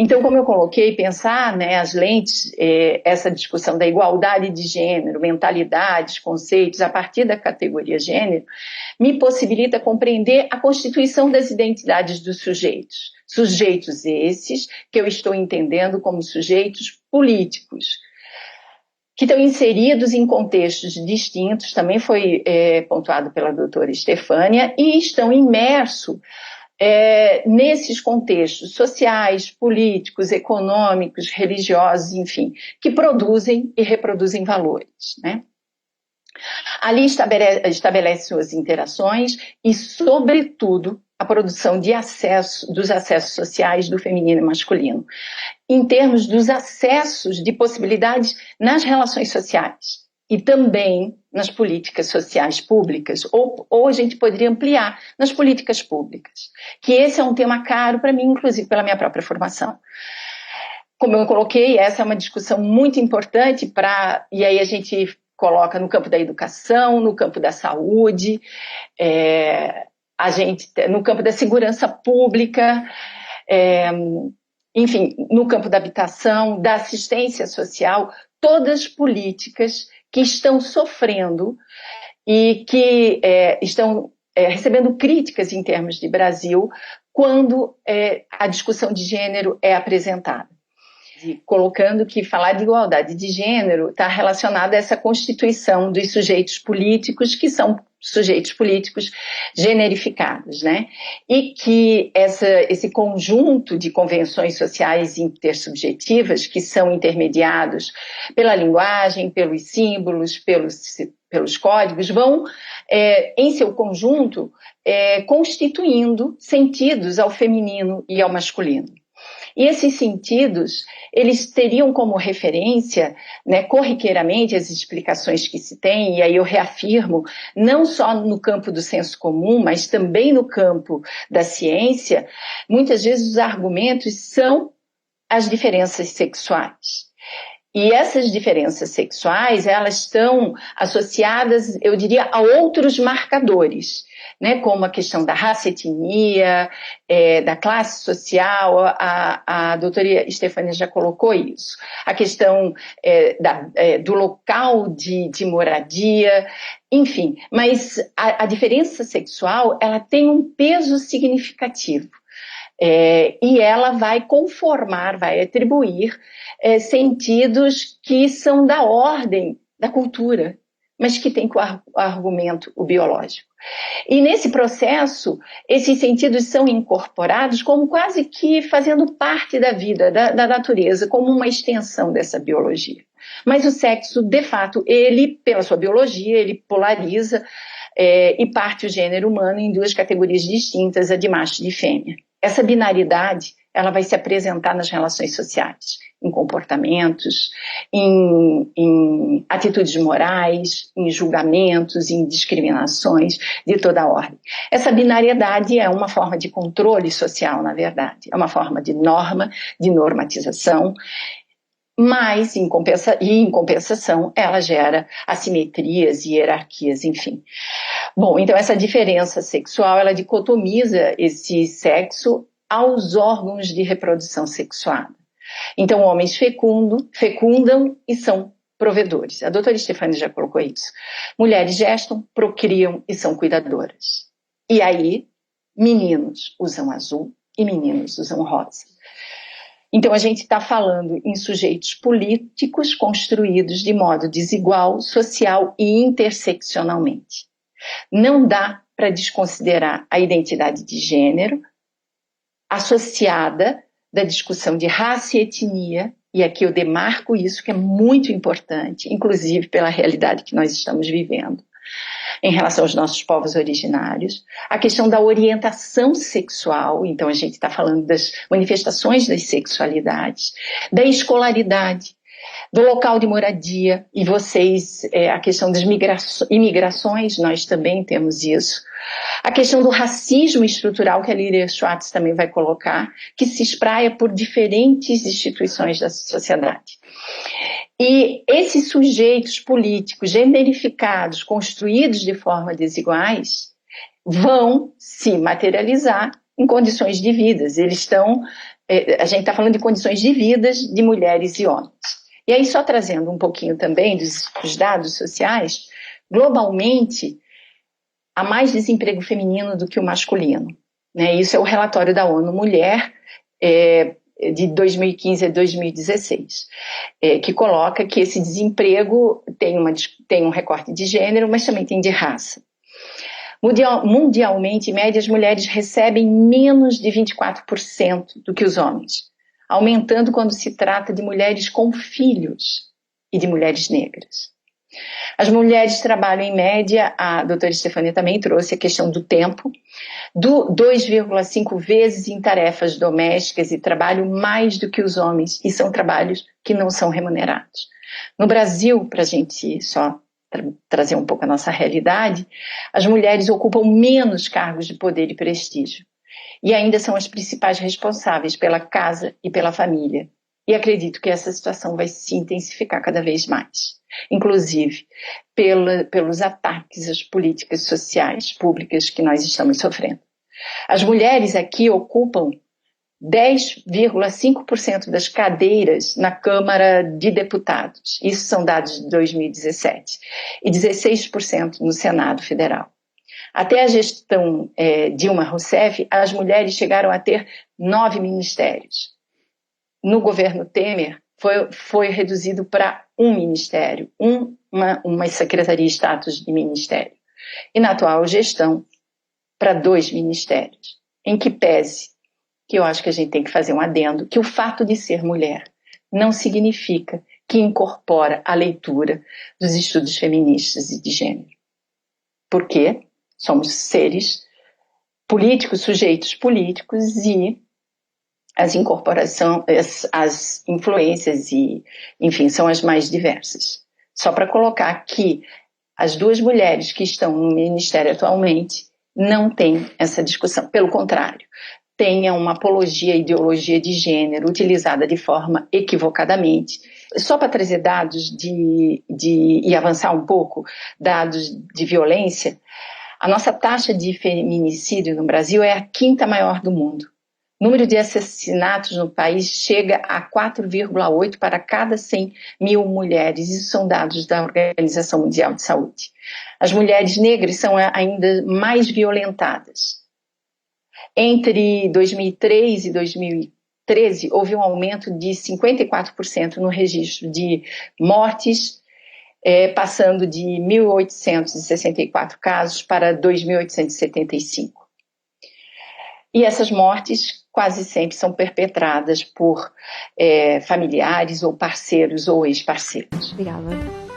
Então, como eu coloquei, pensar, né, as lentes, essa discussão da igualdade de gênero, mentalidades, conceitos, a partir da categoria gênero, me possibilita compreender a constituição das identidades dos sujeitos. Sujeitos esses que eu estou entendendo como sujeitos políticos, que estão inseridos em contextos distintos, também foi pontuado pela doutora Estefânia, e estão imersos nesses contextos sociais, políticos, econômicos, religiosos, enfim, que produzem e reproduzem valores, né? Ali estabelece suas interações e, sobretudo, a produção dos acessos sociais do feminino e masculino, em termos dos acessos de possibilidades nas relações sociais e também nas políticas sociais públicas, ou a gente poderia ampliar nas políticas públicas, que esse é um tema caro para mim, inclusive pela minha própria formação. Como eu coloquei, essa é uma discussão muito importante e aí a gente coloca no campo da educação, no campo da saúde, no campo da segurança pública, enfim, no campo da habitação, da assistência social, todas políticas que estão sofrendo e que estão recebendo críticas em termos de Brasil quando a discussão de gênero é apresentada. Colocando que falar de igualdade de gênero está relacionado a essa constituição dos sujeitos políticos, que são sujeitos políticos generificados, né? E que esse conjunto de convenções sociais intersubjetivas, que são intermediados pela linguagem, pelos símbolos, pelos códigos, vão, em seu conjunto, constituindo sentidos ao feminino e ao masculino. E esses sentidos, eles teriam como referência, né, corriqueiramente, as explicações que se tem, e aí eu reafirmo, não só no campo do senso comum, mas também no campo da ciência, muitas vezes os argumentos são as diferenças sexuais. E essas diferenças sexuais, elas estão associadas, eu diria, a outros marcadores, né, como a questão da raça, etnia, da classe social, a doutora Estefânia já colocou isso, a questão do local de moradia, enfim, mas a diferença sexual, ela tem um peso significativo. E ela vai conformar, vai atribuir sentidos que são da ordem da cultura, mas que tem como argumento o biológico. E nesse processo, esses sentidos são incorporados como quase que fazendo parte da vida, da natureza, como uma extensão dessa biologia. Mas o sexo, de fato, ele, pela sua biologia, ele polariza e parte o gênero humano em duas categorias distintas, a de macho e de fêmea. Essa binaridade, ela vai se apresentar nas relações sociais, em comportamentos, em atitudes morais, em julgamentos, em discriminações de toda a ordem. Essa binariedade é uma forma de controle social, na verdade, é uma forma de norma, de normatização, mas, em compensação, ela gera assimetrias e hierarquias, enfim. Bom, então essa diferença sexual, ela dicotomiza esse sexo aos órgãos de reprodução sexuada. Então, homens fecundam e são provedores. A doutora Estefânia já colocou isso. Mulheres gestam, procriam e são cuidadoras. E aí, meninos usam azul e meninos usam rosa. Então, a gente está falando em sujeitos políticos construídos de modo desigual, social e interseccionalmente. Não dá para desconsiderar a identidade de gênero associada da discussão de raça e etnia, e aqui eu demarco isso que é muito importante, inclusive pela realidade que nós estamos vivendo, em relação aos nossos povos originários, a questão da orientação sexual, então a gente está falando das manifestações das sexualidades, da escolaridade, do local de moradia, e vocês, a questão das imigrações, nós também temos isso, a questão do racismo estrutural, que a Lilia Schwartz também vai colocar, que se espraia por diferentes instituições da sociedade. E esses sujeitos políticos generificados, construídos de forma desiguais, vão se materializar em condições de vida. Eles estão a gente está falando de condições de vida de mulheres e homens. E aí, só trazendo um pouquinho também dos dados sociais, globalmente, há mais desemprego feminino do que o masculino, né? Isso é o relatório da ONU Mulher, de 2015 a 2016, que coloca que esse desemprego tem um recorte de gênero, mas também tem de raça. Mundialmente, em média, as mulheres recebem menos de 24% do que os homens, aumentando quando se trata de mulheres com filhos e de mulheres negras. As mulheres trabalham em média, a doutora Stefânia também trouxe a questão do tempo, 2,5 vezes em tarefas domésticas e trabalho mais do que os homens, e são trabalhos que não são remunerados. No Brasil, para a gente só trazer um pouco a nossa realidade, as mulheres ocupam menos cargos de poder e prestígio, e ainda são as principais responsáveis pela casa e pela família. E acredito que essa situação vai se intensificar cada vez mais, inclusive pelos ataques às políticas sociais públicas que nós estamos sofrendo. As mulheres aqui ocupam 10,5% das cadeiras na Câmara de Deputados. Isso são dados de 2017. E 16% no Senado Federal. Até a gestão Dilma Rousseff, as mulheres chegaram a ter 9 ministérios. No governo Temer, foi reduzido para um ministério, uma secretaria de status de ministério. E na atual gestão, para 2 ministérios. Em que pese, que eu acho que a gente tem que fazer um adendo, que o fato de ser mulher não significa que incorpora a leitura dos estudos feministas e de gênero. Porque somos seres políticos, sujeitos políticos, e as incorporações, as influências, e, enfim, são as mais diversas. Só para colocar que as 2 mulheres que estão no ministério atualmente não têm essa discussão. Pelo contrário, tem uma apologia à ideologia de gênero utilizada de forma equivocadamente. Só para trazer dados e avançar um pouco, dados de violência, a nossa taxa de feminicídio no Brasil é a 5ª maior do mundo. O número de assassinatos no país chega a 4,8 para cada 100 mil mulheres. Isso são dados da Organização Mundial de Saúde. As mulheres negras são ainda mais violentadas. Entre 2003 e 2013, houve um aumento de 54% no registro de mortes, passando de 1.864 casos para 2.875. E essas mortes quase sempre são perpetradas por familiares ou parceiros ou ex-parceiros. Obrigada.